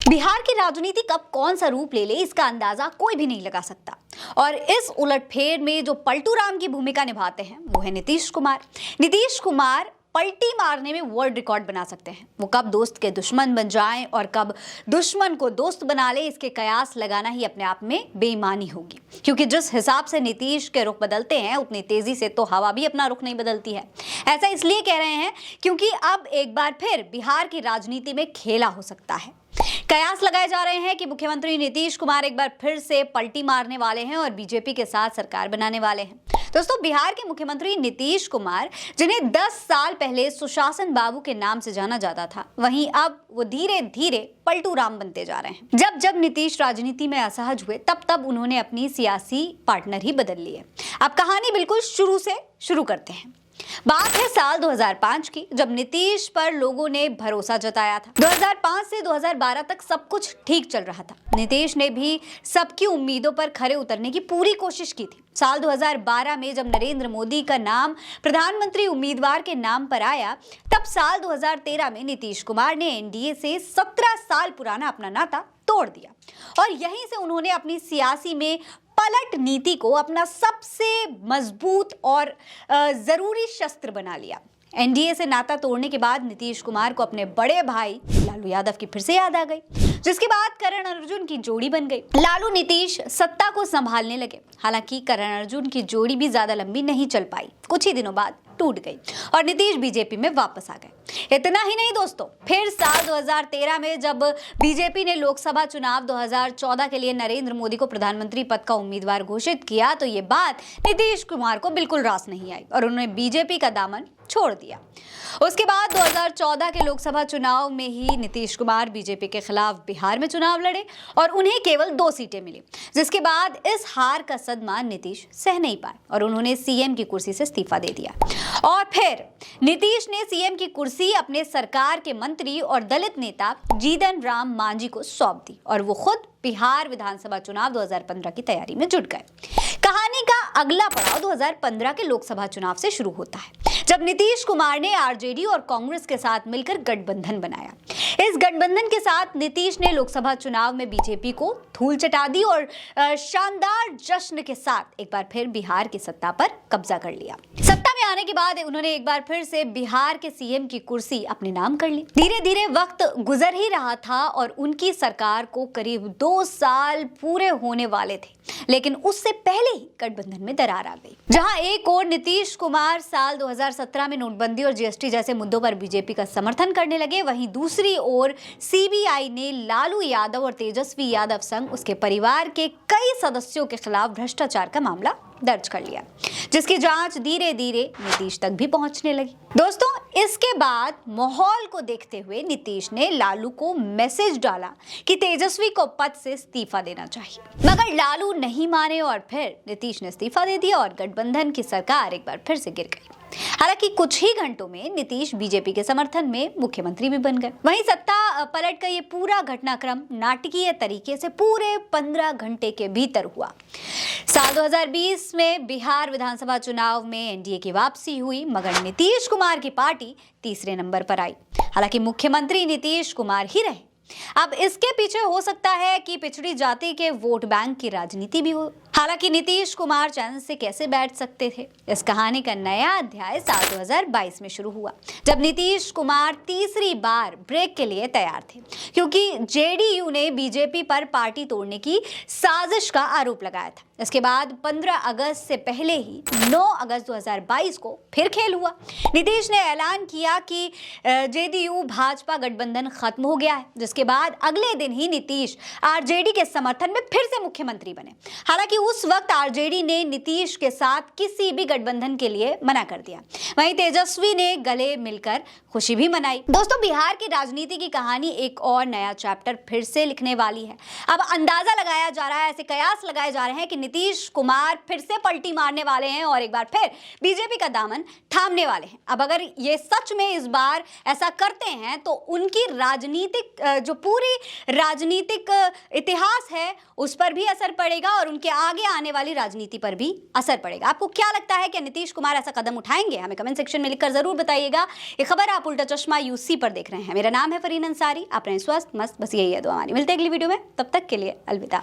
बिहार की राजनीति कब कौन सा रूप ले ले इसका अंदाजा कोई भी नहीं लगा सकता। और इस उलटफेर में जो पलटू राम की भूमिका निभाते हैं वो है नीतीश कुमार। नीतीश कुमार पलटी मारने में वर्ल्ड रिकॉर्ड बना सकते हैं। वो कब दोस्त के दुश्मन बन जाएं और कब दुश्मन को दोस्त बना ले, इसके कयास लगाना ही अपने आप में बेईमानी होगी। क्योंकि जिस हिसाब से नीतीश के रुख बदलते हैं उतनी तेजी से तो हवा भी अपना रुख नहीं बदलती है। ऐसा इसलिए कह रहे हैं क्योंकि अब एक बार फिर बिहार की राजनीति में खेला हो सकता है। कयास लगाए जा रहे हैं कि मुख्यमंत्री नीतीश कुमार एक बार फिर से पलटी मारने वाले हैं और बीजेपी के साथ सरकार बनाने वाले हैं। दोस्तों, बिहार के मुख्यमंत्री नीतीश कुमार, जिन्हें 10 साल पहले सुशासन बाबू के नाम से जाना जाता था, वहीं अब वो धीरे धीरे पलटू राम बनते जा रहे हैं। जब जब नीतीश राजनीति में असहज हुए तब तब उन्होंने अपनी सियासी पार्टनर ही बदल लिए। अब कहानी बिल्कुल शुरू से शुरू करते हैं। बात है साल 2005 की, जब नीतीश पर लोगों ने भरोसा जताया था। 2005 से 2012 तक सब कुछ ठीक चल रहा था। नीतीश ने भी सबकी उम्मीदों पर खरे उतरने की पूरी कोशिश की थी। साल 2012 में जब नरेंद्र मोदी का नाम प्रधानमंत्री उम्मीदवार के नाम पर आया, तब साल 2013 में नीतीश कुमार ने एनडीए से 17 साल पुराना अपना नाता तोड़ दिया और यहीं से उन्होंने अपनी सियासी में पलट नीति को अपना सबसे मजबूत और जरूरी शस्त्र बना लिया। एनडीए से नाता तोड़ने के बाद नीतीश कुमार को अपने बड़े भाई लालू यादव की फिर से याद आ गई, जिसके बाद करण अर्जुन की जोड़ी बन गई। लालू नीतीश सत्ता को संभालने लगे। हालांकि करण अर्जुन की जोड़ी भी ज्यादा लंबी नहीं चल पाई, कुछ ही दिनों बाद टूट गई और नीतीश बीजेपी में वापस आ गए। इतना ही नहीं दोस्तों, फिर साल 2013 में जब बीजेपी ने लोकसभा चुनाव 2014 के लिए नरेंद्र मोदी को प्रधानमंत्री पद का उम्मीदवार घोषित किया, तो ये बात नीतीश कुमार को बिल्कुल रास नहीं आई और उन्होंने बीजेपी का दामन छोड़ दिया। उसके बाद 2014 के लोकसभा चुनाव में ही नीतीश कुमार बीजेपी के खिलाफ बिहार में चुनाव लड़े और उन्हें केवल 2 सीटें मिली, जिसके बाद इस हार का सदमा नीतीश सह नहीं पाए और उन्होंने सीएम की कुर्सी से इस्तीफा दे दिया। और फिर नीतीश ने सीएम की कुर्सी अपने सरकार के मंत्री और दलित नेता जीतन राम मांझी को सौंप दी और वो खुद बिहार विधानसभा चुनाव 2015 की तैयारी में जुट गए। कहानी का अगला पड़ाव 2015 के लोकसभा चुनाव से शुरू होता है, जब नीतीश कुमार ने आरजेडी और कांग्रेस के साथ मिलकर गठबंधन बनाया। इस गठबंधन के साथ नीतीश ने लोकसभा चुनाव में बीजेपी को धूल चटा दी और शानदार जश्न के साथ एक बार फिर बिहार की सत्ता पर कब्जा कर लिया। सत्ता में आने के बाद उन्होंने एक बार फिर से बिहार के सीएम की कुर्सी अपने नाम कर ली। धीरे धीरे वक्त गुजर ही रहा था और उनकी सरकार को करीब 2 साल पूरे होने वाले थे, लेकिन उससे पहले ही गठबंधन में दरार आ गई। जहां एक ओर नीतीश कुमार साल 2017 में नोटबंदी और जीएसटी जैसे मुद्दों पर बीजेपी का समर्थन करने लगे, वहीं दूसरी ओर सीबीआई ने लालू यादव और तेजस्वी यादव संग उसके परिवार के कई सदस्यों के खिलाफ भ्रष्टाचार का मामला दर्ज कर लिया, जिसकी जांच धीरे धीरे नीतीश तक भी पहुंचने लगी। दोस्तों, इसके बाद माहौल को देखते हुए नीतीश ने लालू को मैसेज डाला कि तेजस्वी को पद से इस्तीफा देना चाहिए, मगर लालू नहीं माने और फिर नीतीश ने इस्तीफा दे दिया और गठबंधन की सरकार एक बार फिर से गिर गई। हालांकि कुछ ही घंटों में नीतीश बीजेपी के समर्थन में मुख्यमंत्री भी बन गए। वहीं सत्ता पलट का ये पूरा घटनाक्रम नाटकीय तरीके से पूरे 15 घंटे के भीतर हुआ। साल 2020 में बिहार विधानसभा चुनाव में एनडीए की वापसी हुई, मगर नीतीश कुमार की पार्टी तीसरे नंबर पर आई। हालांकि मुख्यमंत्री नीतीश कुमार ही रहे। अब इसके पीछे हो सकता है कि पिछड़ी जाति के वोट बैंक की राजनीति भी हो। हालांकि नीतीश कुमार चैन से कैसे बैठ सकते थे, इस कहानी का नया अध्याय साल 2022 में शुरू हुआ, जब नीतीश कुमार तीसरी बार ब्रेक के लिए तैयार थे, क्योंकि जेडीयू ने बीजेपी पर पार्टी तोड़ने की साजिश का आरोप लगाया था। इसके बाद 15 अगस्त से पहले ही 9 अगस्त 2022 को फिर खेल हुआ। नीतीश ने ऐलान किया कि जेडीयू भाजपा गठबंधन खत्म हो गया है, जिसके बाद अगले दिन ही नीतीश आरजेडी के समर्थन में फिर से मुख्यमंत्री बने। हालांकि उस वक्त आरजेडी ने नीतीश के साथ किसी भी गठबंधन के लिए मना कर दिया। वहीं तेजस्वी ने गले मिलकर खुशी भी मनाई। दोस्तों, बिहार की राजनीति की कहानी एक और नया चैप्टर फिर से लिखने वाली है। अब अंदाजा लगाया जा रहा है, ऐसे कयास लगाए जा रहे हैं कि नीतीश कुमार फिर से पलटी मारने वाले हैं और एक बार फिर बीजेपी का दामन थामने वाले हैं। अब अगर ये सच में इस बार ऐसा करते हैं तो उनकी राजनीतिक जो पूरी राजनीतिक इतिहास है उस पर भी असर पड़ेगा और उनके आगे आने वाली राजनीति पर भी असर पड़ेगा। आपको क्या लगता है कि नीतीश कुमार ऐसा कदम उठाएंगे? हमें कमेंट सेक्शन में लिखकर जरूर बताइएगा। ये खबर आप उल्टा चश्मा यूसी पर देख रहे हैं। मेरा नाम है फरीन अंसारी। आप रहें स्वस्थ मस्त, बस यही है दुआ हमारी। मिलते हैं अगली वीडियो में, तब तक के लिए अलविदा।